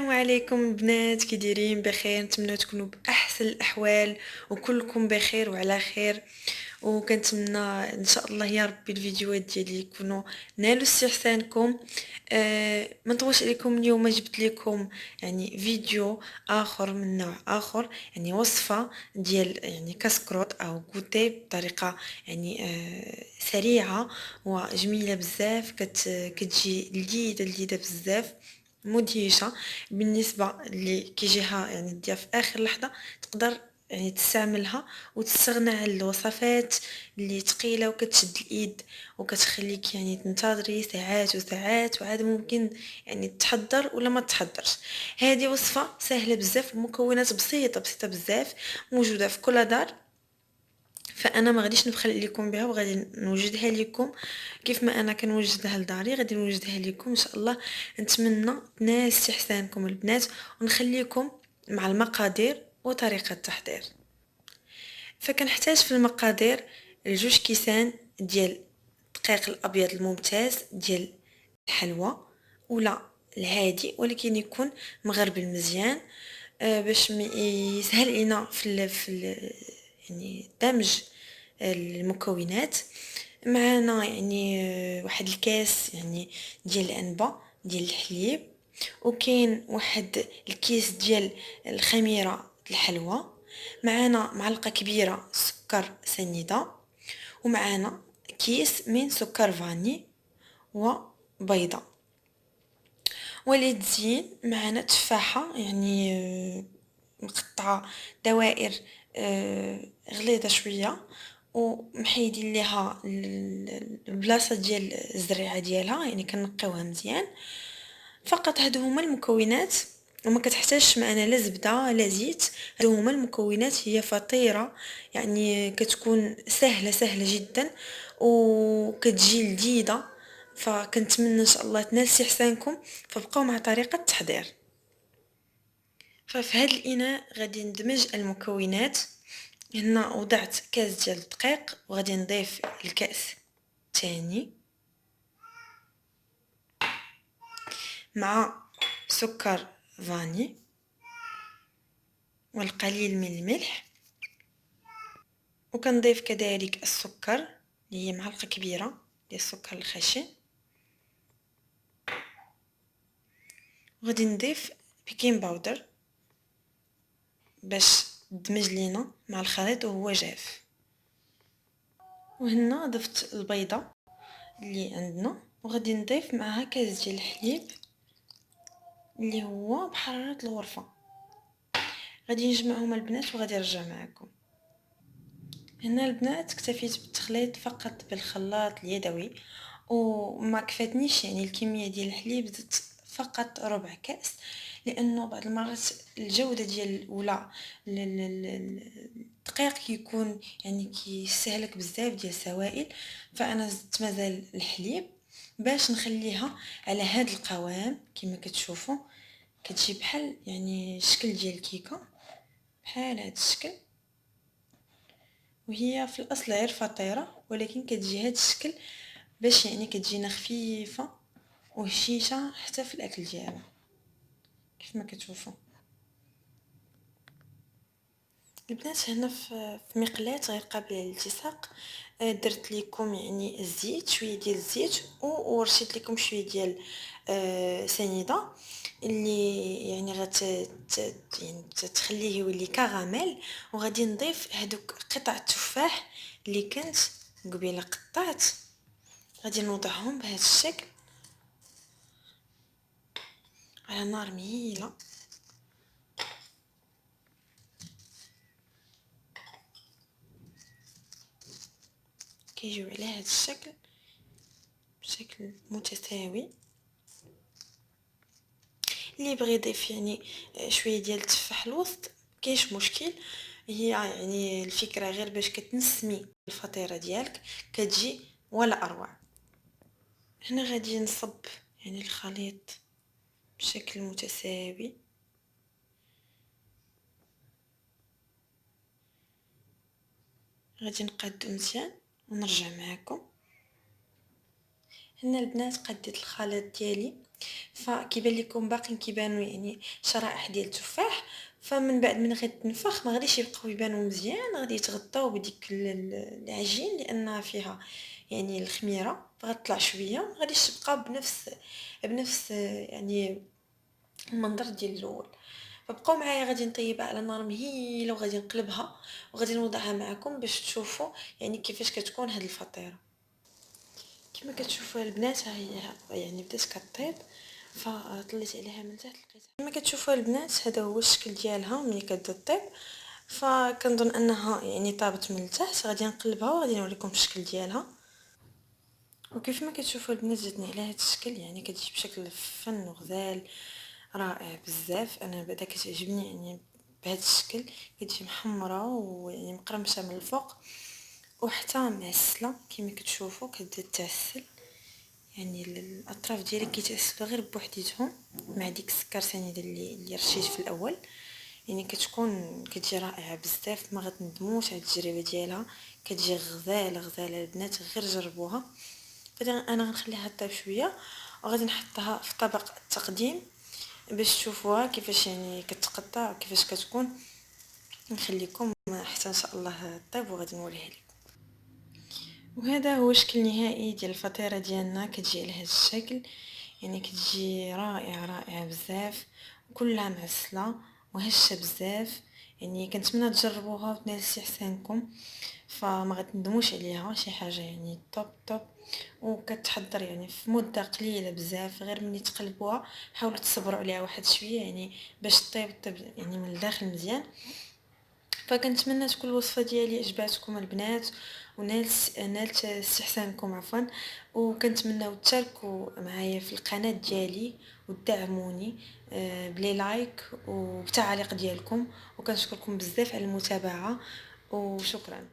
السلام عليكم البنات، كي دايرين؟ بخير؟ نتمنى تكونوا باحسن الاحوال وكلكم بخير وعلى خير. وكنتمنى ان شاء الله يا ربي الفيديوهات ديالي يكونوا نالوا استحسانكم. ما نطولش عليكم، اليوم جبت لكم يعني فيديو اخر من نوع اخر، يعني وصفه ديال يعني كاسكروت او كوتي بطريقه يعني سريعه وجميله بزاف، كتجي لذيذه بزاف، مدهشة. بالنسبة اللي كيجيها يعني ديها في آخر لحظة، تقدر يعني تستعملها وتستغنى عن الوصفات اللي تقيلة وكتشد الإيد وكتخليك يعني تنتظري ساعات وساعات، وعاد ممكن يعني تحضر ولا ما تحضرش. هذه وصفة سهلة بزاف، مكونات بسيطة بزاف، موجودة في كل دار. فانا ما غاديش نبخل لكم بها، وغادي نوجدها لكم كيف ما انا كنوجدها لداري، غادي نوجدها لكم ان شاء الله. نتمنى تنال استحسانكم البنات، ونخليكم مع المقادير وطريقه التحضير. فكنحتاج في المقادير جوج كيسان ديال الدقيق الابيض الممتاز ديال الحلوى، ولا العادي ولكن يكون مغربل مزيان، باش يسهل علينا يعني دمج المكونات. معنا يعني واحد الكاس يعني ديال الانبه ديال الحليب، وكاين واحد الكيس ديال الخميره الحلوى، معنا معلقه كبيره سكر سنيده، ومعنا كيس من سكر فاني وبيضه. وللتزيين معنا تفاحه يعني مقطعه دوائر غليظه شويه، ومحيدين ليها البلاصه ديال الزريعه ديالها، يعني كنقيوها مزيان. فقط هادو هما المكونات، وما كتحتاجش معنا لا زبده لا زيت. هادو هما المكونات، هي فطيره يعني كتكون سهله جدا وكتجي لذيذه. فكنتمنى ان شاء الله تنال استحسانكم، فبقاو مع طريقه التحضير. ففي هذا الاناء غادي ندمج المكونات. هنا وضعت كاس ديال الدقيق، وغادي نضيف الكاس الثاني مع سكر فاني والقليل من الملح، وكنضيف كذلك السكر اللي هي معلقه كبيره ديال السكر الخشن، وغادي نضيف بيكين باودر باش دمج لينا مع الخليط وهو جاف. وهنا ضفت البيضه اللي عندنا، وغادي نضيف معها كاس ديال الحليب اللي هو بحرارة الغرفة. غادي نجمعهم البنات وغادي نرجع معكم. هنا البنات اكتفيت بالتخليط فقط بالخلاط اليدوي، وما كفاتنيش يعني الكمية ديال الحليب، زدت فقط ربع كأس، لانه بعض المرات الجودة ديال ولا الدقيق كيكون يعني كيستهلك بزاف ديال السوائل. فانا زدت مازال الحليب باش نخليها على هذا القوام كما كتشوفوا، كتجي بحال يعني الشكل ديال الكيكه، بحال هذا الشكل. وهي في الاصل غير فطيره، ولكن كتجي هذا الشكل باش يعني كتجينا خفيفه وهشيشه حتى في الاكل ديالها كيف ما كتشوفوا البنات. هنا في مقلاة غير قابله للالتصاق، درت لكم يعني الزيت، شويه ديال الزيت، ورشيت لكم شويه ديال سنيده اللي يعني يعني تخليه يولي كراميل. وغادي نضيف هذوك قطع التفاح اللي كنت قبيله قطعت، غادي نوضعهم بهذا الشكل على نار مهيله. كيجيو على هذا الشكل بشكل متساوي. اللي بغى يضيف يعني شويه ديال التفاح الوسط كاينش مشكل، هي يعني الفكره غير باش كتنسمي الفطيره ديالك كتجي ولا اروع. هنا غادي نصب يعني الخليط بشكل متساوي، غادي نقادو مزيان ونرجع معكم. هنا البنات قديت الخليط ديالي فكيبان لكم باقيين كيبانوا يعني شرائح ديال التفاح، فمن بعد من غيتنفخ ما غاديش يبقاو يبانوا مزيان، غادي يتغطاو بديك العجين لانها فيها يعني الخميره، فغتطلع شويه ما غاديش تبقى بنفس يعني المنظر ديال الاول. فبقاو معايا غادي نطيبها على نار مهيله وغادي نقلبها وغادي نوضعها معكم باش تشوفوا يعني كيفاش كتكون هاد الفطيره. كما كتشوفوا البنات ها هي يعني بدات كطيب، فطليت عليها من تحت لقيتها كما كتشوفوا البنات. هذا هو الشكل ديالها ملي كتبدا طيب، فكنظن انها يعني طابت من التحت. غادي نقلبها وغادي نوريكم الشكل ديالها. وكيف ما كتشوفوا البنات زدنا على هذا الشكل، يعني كتجي بشكل فن وغزال رائع بزاف. انا بعدا كتعجبني يعني بهذا الشكل، كتجي محمره ويعني مقرمشه من الفوق وحتى معسله كما كتشوفوا كتبدا تعسل، يعني الاطراف ديالي كيتعسلوا غير بوحديتهم مع ديك السكر ثاني اللي رشيت في الاول. يعني كتكون كتجي رائعه بزاف، ما غتندموش على التجربه ديالها، كتجي غزاله البنات غير جربوها. انا غنخليها طيب شويه وغادي نحطها في طبق التقديم باش تشوفوها كيفاش يعني كتقطع وكيفاش كتكون. نخليكم حتى ان شاء الله طيب وغادي نوريها لكم. وهذا هو الشكل النهائي ديال الفطيره ديالنا، كتجي على هذا الشكل، يعني كتجي رائعه بزاف وكلها معسله وهشه بزاف. يعني كنتمنى تجربوها وتنال استحسانكم، فما غتندموش عليها. شي حاجه يعني توب وكتحضر يعني في مده قليله بزاف، غير ملي تقلبوها حاولوا تصبروا عليها واحد شويه يعني باش طيب يعني من الداخل مزيان. فكنتمنى تكون الوصفه ديالي عجباتكم البنات نالت استحسانكم عفوا، وكنتمنىو تشاركوا معايا في القناه ديالي وتدعموني بلي لايك وبتعليق ديالكم، وكنشكركم بزاف على المتابعه وشكرا.